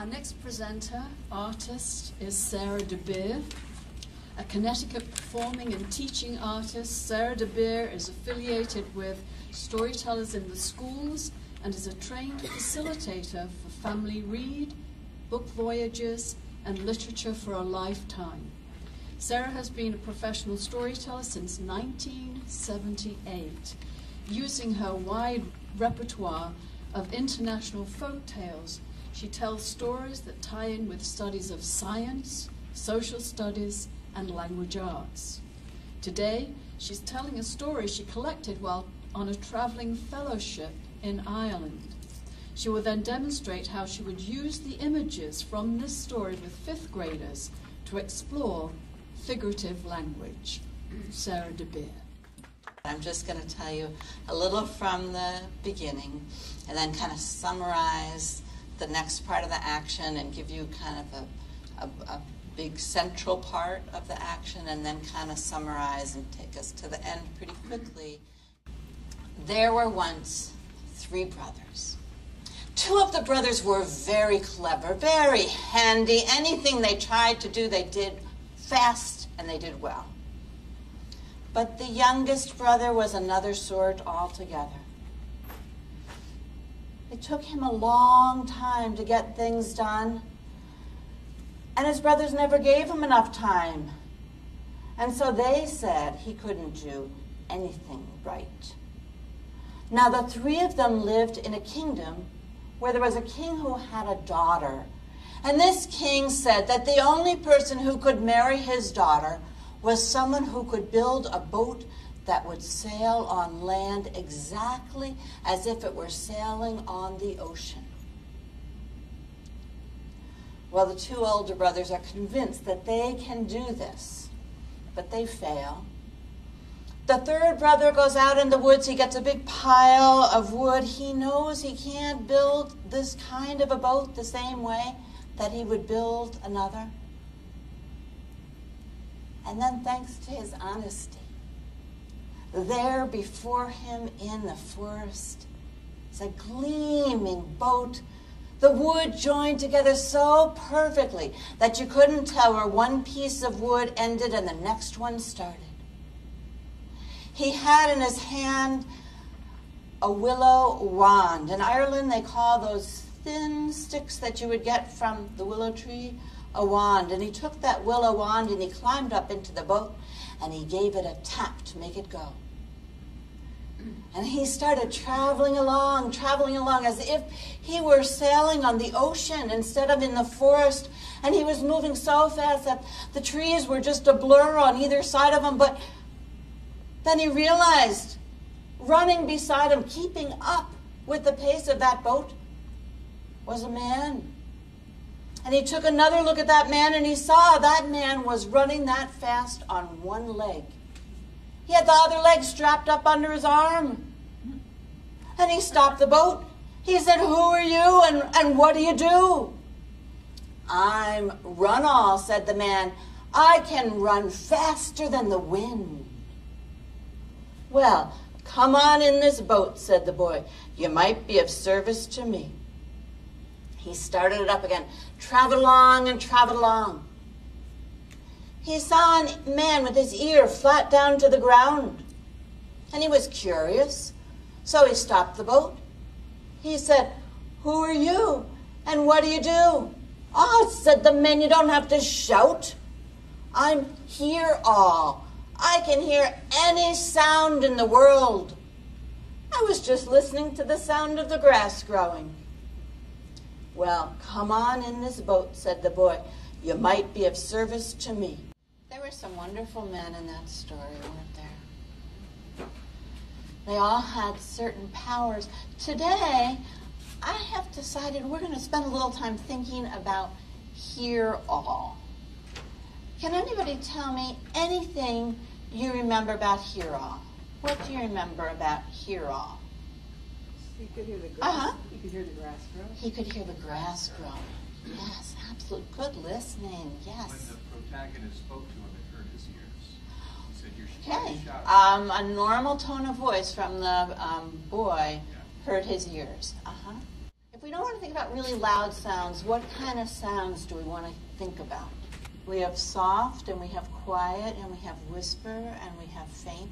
Our next presenter, artist, is Sara deBeer. A Connecticut performing and teaching artist, Sara deBeer is affiliated with Storytellers in the Schools and is a trained facilitator for family read, book voyages, and literature for a lifetime. Sara has been a professional storyteller since 1978, using her wide repertoire of international folk tales. She tells stories that tie in with studies of science, social studies, and language arts. Today, she's telling a story she collected while on a traveling fellowship in Ireland. She will then demonstrate how she would use the images from this story with fifth graders to explore figurative language. Sara deBeer. I'm just going to tell you a little from the beginning and then kind of summarize the next part of the action and give you kind of a big central part of the action and then kind of summarize and take us to the end pretty quickly. There were once 3 brothers. 2 of the brothers were very clever, very handy. Anything they tried to do, they did fast and they did well. But the youngest brother was another sort altogether. It took him a long time to get things done, and his brothers never gave him enough time. And so they said he couldn't do anything right. Now the 3 of them lived in a kingdom where there was a king who had a daughter. And this king said that the only person who could marry his daughter was someone who could build a boat that would sail on land exactly as if it were sailing on the ocean. Well, the 2 older brothers are convinced that they can do this, but they fail. The 3rd brother goes out in the woods. He gets a big pile of wood. He knows he can't build this kind of a boat the same way that he would build another. And then, thanks to his honesty, there before him in the forest is a gleaming boat. The wood joined together so perfectly that you couldn't tell where one piece of wood ended and the next one started. He had in his hand a willow wand. In Ireland, they call those thin sticks that you would get from the willow tree a wand. And he took that willow wand and he climbed up into the boat and he gave it a tap to make it go. And he started traveling along as if he were sailing on the ocean instead of in the forest. And he was moving so fast that the trees were just a blur on either side of him. But then he realized, running beside him, keeping up with the pace of that boat, was a man. And he took another look at that man and he saw that man was running that fast on one leg. He had the other leg strapped up under his arm. And he stopped the boat. He said, "Who are you and what do you do?" "I'm Run-All," said the man. "I can run faster than the wind." "Well, come on in this boat," said the boy. "You might be of service to me." He started it up again, traveled along and traveled along. He saw a man with his ear flat down to the ground, and he was curious, so he stopped the boat. He said, "Who are you, and what do you do?" "Oh," said the man, "you don't have to shout. I'm Hear-All. I can hear any sound in the world. I was just listening to the sound of the grass growing." "Well, come on in this boat," said the boy. "You might be of service to me." There were some wonderful men in that story, weren't there? They all had certain powers. Today, I have decided we're going to spend a little time thinking about Hear-All. Can anybody tell me anything you remember about Hear-All? What do you remember about Hear-All? He could hear the grass. He could hear the grass grow. He could hear the grass growing. Yes, absolutely. Good listening. Yes. When the protagonist spoke to him, it hurt his ears. He said, "You're Okay. shouting." A normal tone of voice from the boy hurt his ears. If we don't want to think about really loud sounds, what kind of sounds do we want to think about? We have soft, and we have quiet, and we have whisper, and we have faint.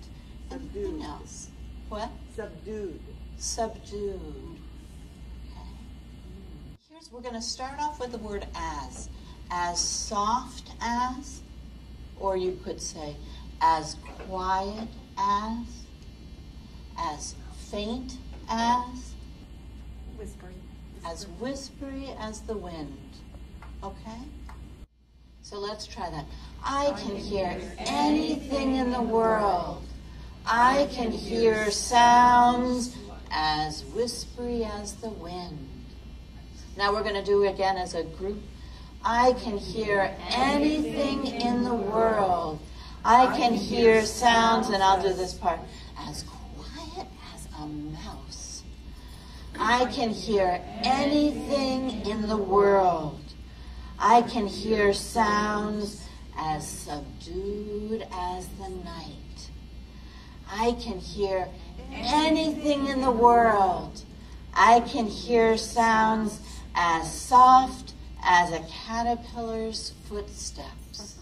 Anything else? What? Subdued. Subdued. Okay. We're going to start off with the word as. As soft as, or you could say as quiet as faint as, as whispery as the wind. Okay? So let's try that. I can hear anything in the world. I can hear sounds as whispery as the wind. Now we're going to do it again as a group. I can hear anything in the world. I can hear sounds, and I'll do this part, as quiet as a mouse. I can hear anything in the world. I can hear sounds as subdued as the night. I can hear anything in the world. I can hear sounds as soft as a caterpillar's footsteps.